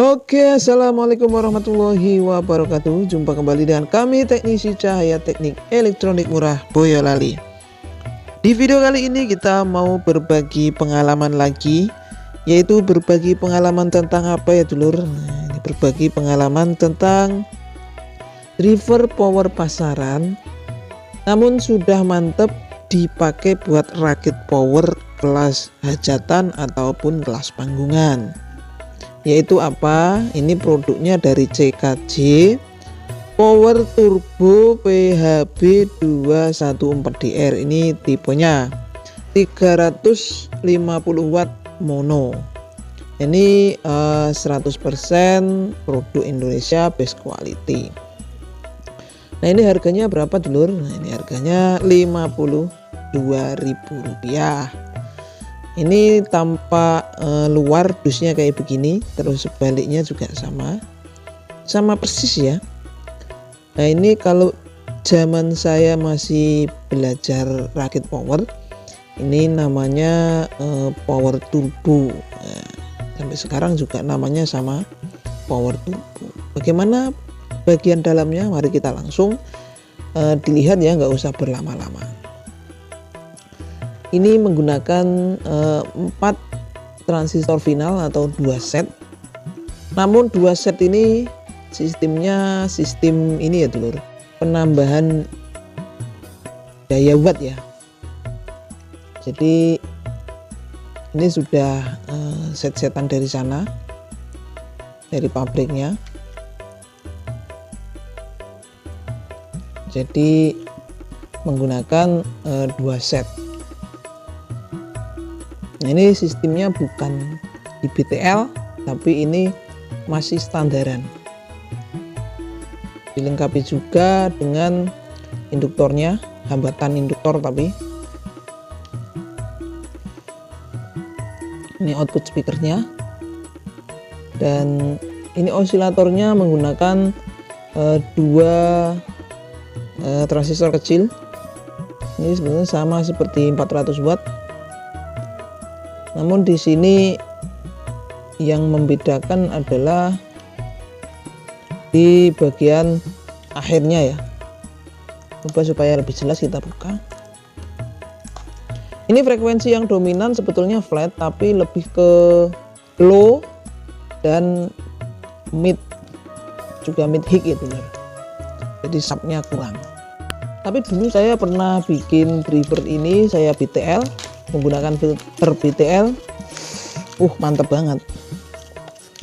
Oke, assalamualaikum warahmatullahi wabarakatuh. Jumpa kembali dengan kami teknisi cahaya teknik elektronik murah Boyolali. Di video kali ini kita mau berbagi pengalaman lagi, yaitu berbagi pengalaman tentang apa ya dulur? Nah, ini berbagi pengalaman tentang driver power pasaran, namun sudah mantep dipakai buat rakit power kelas hajatan ataupun kelas panggungan. Yaitu apa? Ini produknya dari CKJ Power Turbo PHB 214DR. Ini tipenya 350 watt mono. Ini 100% produk Indonesia best quality. Nah, ini harganya berapa dulur? Nah, ini harganya Rp52.000. Ini tampak luar dusnya kayak begini, terus sebaliknya juga sama persis ya. Nah, ini kalau zaman saya masih belajar rakit power, ini namanya power turbo. Nah, sampai sekarang juga namanya sama power turbo. Bagaimana bagian dalamnya? Mari kita langsung dilihat ya, nggak usah berlama-lama. Ini menggunakan 4 transistor final atau 2 set. Namun 2 set ini sistemnya sistem ini ya dulur, penambahan daya watt ya. Jadi ini sudah set-setan dari sana, dari pabriknya. Jadi menggunakan 2 set. Nah, ini sistemnya bukan di BTL, tapi ini masih standaran. Dilengkapi juga dengan induktornya, hambatan induktor tapi. Ini output speakernya. Dan ini osilatornya menggunakan 2 transistor kecil. Ini sebenarnya sama seperti 400 watt. Namun di sini yang membedakan adalah di bagian akhirnya ya. Coba supaya lebih jelas kita buka. Ini frekuensi yang dominan sebetulnya flat, tapi lebih ke low dan mid, juga mid high gitu ya. Jadi subnya kurang. Tapi dulu saya pernah bikin driver ini, saya BTL menggunakan filter BTL. Mantep banget.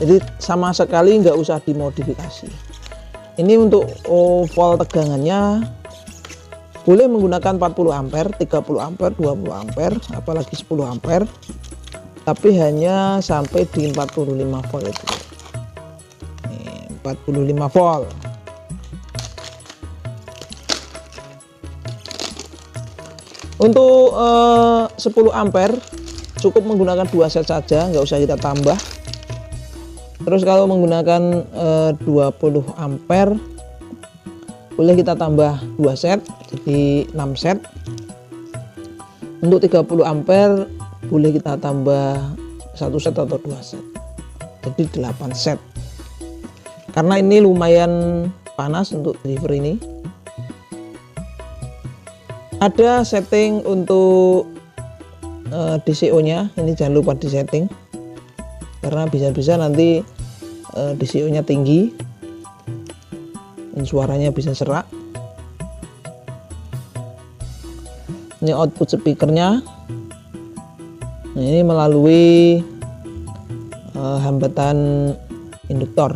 Jadi sama sekali nggak usah dimodifikasi. Ini untuk volt tegangannya boleh menggunakan 40 ampere, 30 ampere, 20 ampere, apalagi 10 ampere, tapi hanya sampai di 45 volt itu. Nih, 45 volt. Untuk 10 ampere cukup menggunakan 2 set saja, nggak usah kita tambah. Terus kalau menggunakan 20 ampere boleh kita tambah 2 set, jadi 6 set. Untuk 30 ampere boleh kita tambah 1 set atau 2 set, jadi 8 set. Karena ini lumayan panas untuk driver ini. Ada setting untuk DCO nya, ini jangan lupa disetting karena bisa-bisa nanti DCO nya tinggi dan suaranya bisa serak. Ini output speakernya. Nah, ini melalui hambatan induktor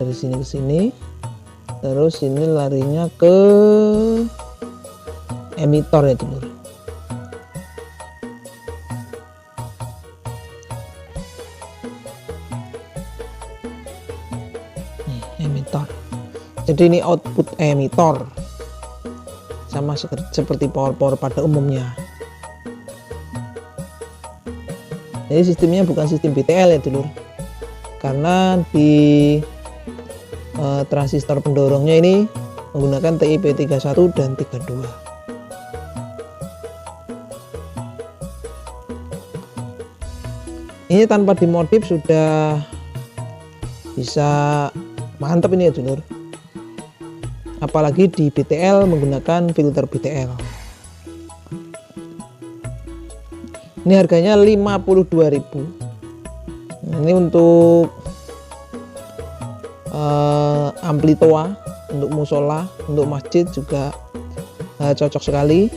dari sini ke sini. Terus ini larinya ke emitor ya dulur. Nih, emitor. Jadi ini output emitor, sama seperti power pada umumnya. Jadi sistemnya bukan sistem BTL ya dulur, karena di transistor pendorongnya ini menggunakan TIP 31 dan 32. Ini tanpa dimodif sudah bisa mantap ini ya dulur, apalagi di BTL menggunakan filter BTL. Ini harganya 52.000. Nah, ini untuk amplitoa, untuk musola, untuk masjid juga cocok sekali.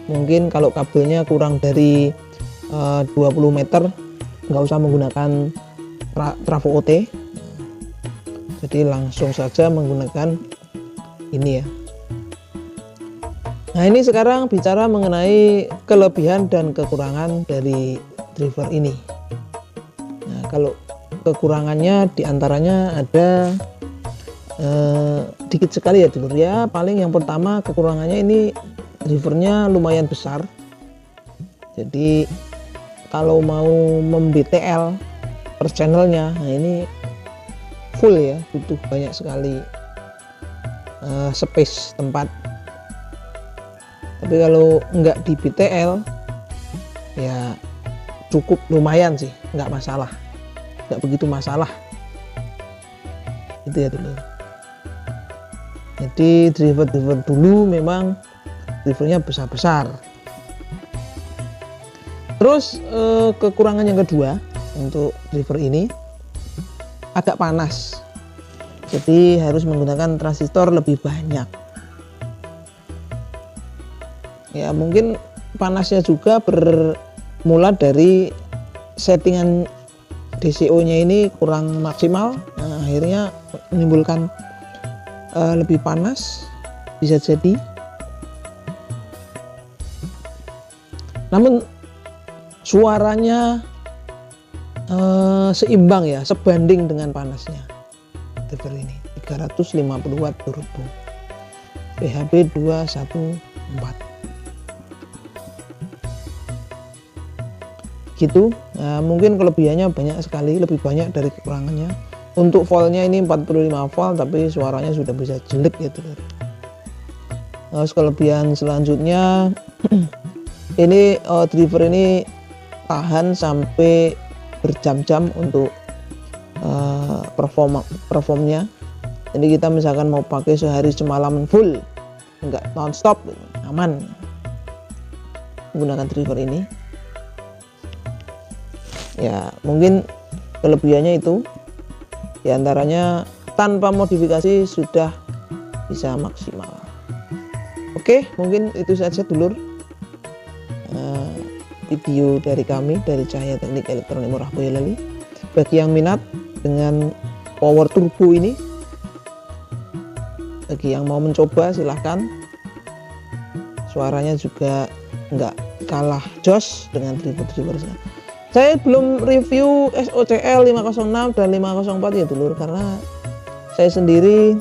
Mungkin kalau kabelnya kurang dari 20 meter nggak usah menggunakan trafo OT, jadi langsung saja menggunakan ini ya. Nah, ini sekarang bicara mengenai kelebihan dan kekurangan dari driver ini. Nah, kalau kekurangannya diantaranya ada dikit sekali ya dulur ya. Paling yang pertama kekurangannya ini drivernya lumayan besar, jadi kalau mau mem-BTL per channelnya, nah ini full ya, butuh banyak sekali space tempat. Tapi kalau nggak di BTL ya cukup lumayan sih, nggak masalah, nggak begitu masalah itu ya dulu. Jadi driver dulu memang drivernya besar-besar. Terus kekurangan yang kedua untuk driver ini agak panas, jadi harus menggunakan transistor lebih banyak ya. Mungkin panasnya juga bermula dari settingan DCO nya ini kurang maksimal. Nah, akhirnya menimbulkan lebih panas, bisa jadi. Namun suaranya seimbang ya, sebanding dengan panasnya driver ini. 350 watt turbo PHB 214 gitu. Nah, mungkin kelebihannya banyak sekali, lebih banyak dari kekurangannya. Untuk voltnya ini 45 volt, tapi suaranya sudah bisa jelek gitu. Terus kelebihan selanjutnya ini driver ini tahan sampai berjam-jam untuk performnya. Jadi kita misalkan mau pakai sehari semalaman full, enggak nonstop, aman menggunakan driver ini ya. Mungkin kelebihannya itu diantaranya tanpa modifikasi sudah bisa maksimal. Oke, mungkin itu saja dulur video dari kami dari Cahaya Teknik Elektronik Murah Boyolali. Bagi yang minat dengan power turbo ini, bagi yang mau mencoba silahkan. Suaranya juga nggak kalah jos dengan driver-driver saya. Belum review SOCL 506 dan 504 ya dulur, karena saya sendiri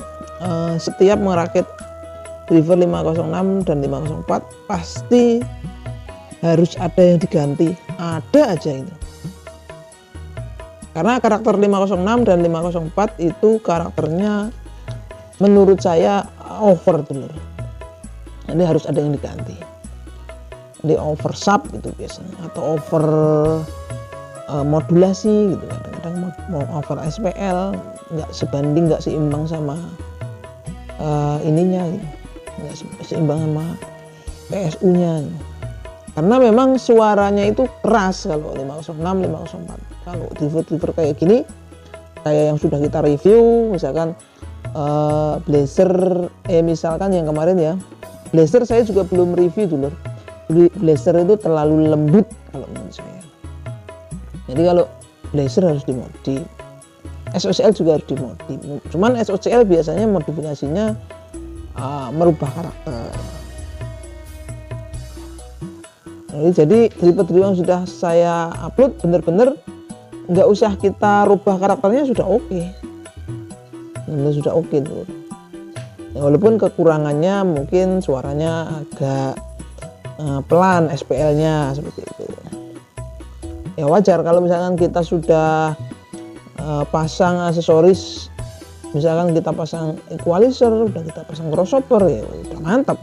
setiap merakit driver 506 dan 504 pasti harus ada yang diganti, ada aja itu. Karena karakter 506 dan 504 itu karakternya menurut saya over dulur. Jadi harus ada yang diganti. Di over sub gitu biasanya, atau over modulasi gitu. Kadang-kadang mau over SPL nggak sebanding, nggak seimbang sama ininya gitu. Nggak seimbang sama PSU nya gitu. Karena memang suaranya itu keras kalau 506 504. Kalau driver kayak gini, kayak yang sudah kita review misalkan Blazer, misalkan yang kemarin ya, Blazer saya juga belum review dulu. Blazer itu terlalu lembut kalau menurut saya. Jadi kalau Blazer harus dimodif, SOCL juga harus dimodif. Cuman SOCL biasanya modifikasinya merubah karakter. Jadi driver yang sudah saya upload bener-bener nggak usah kita rubah karakternya, sudah oke. Sudah oke tuh. Ya, walaupun kekurangannya mungkin suaranya agak pelan, SPL-nya seperti itu. Ya wajar kalau misalkan kita sudah pasang aksesoris, misalkan kita pasang equalizer, udah kita pasang crossover, ya udah mantap.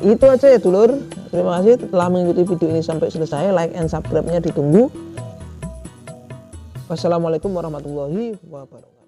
Itu aja ya dulur Terima kasih telah mengikuti video ini sampai selesai. Like and subscribe-nya ditunggu. Wassalamualaikum warahmatullahi wabarakatuh.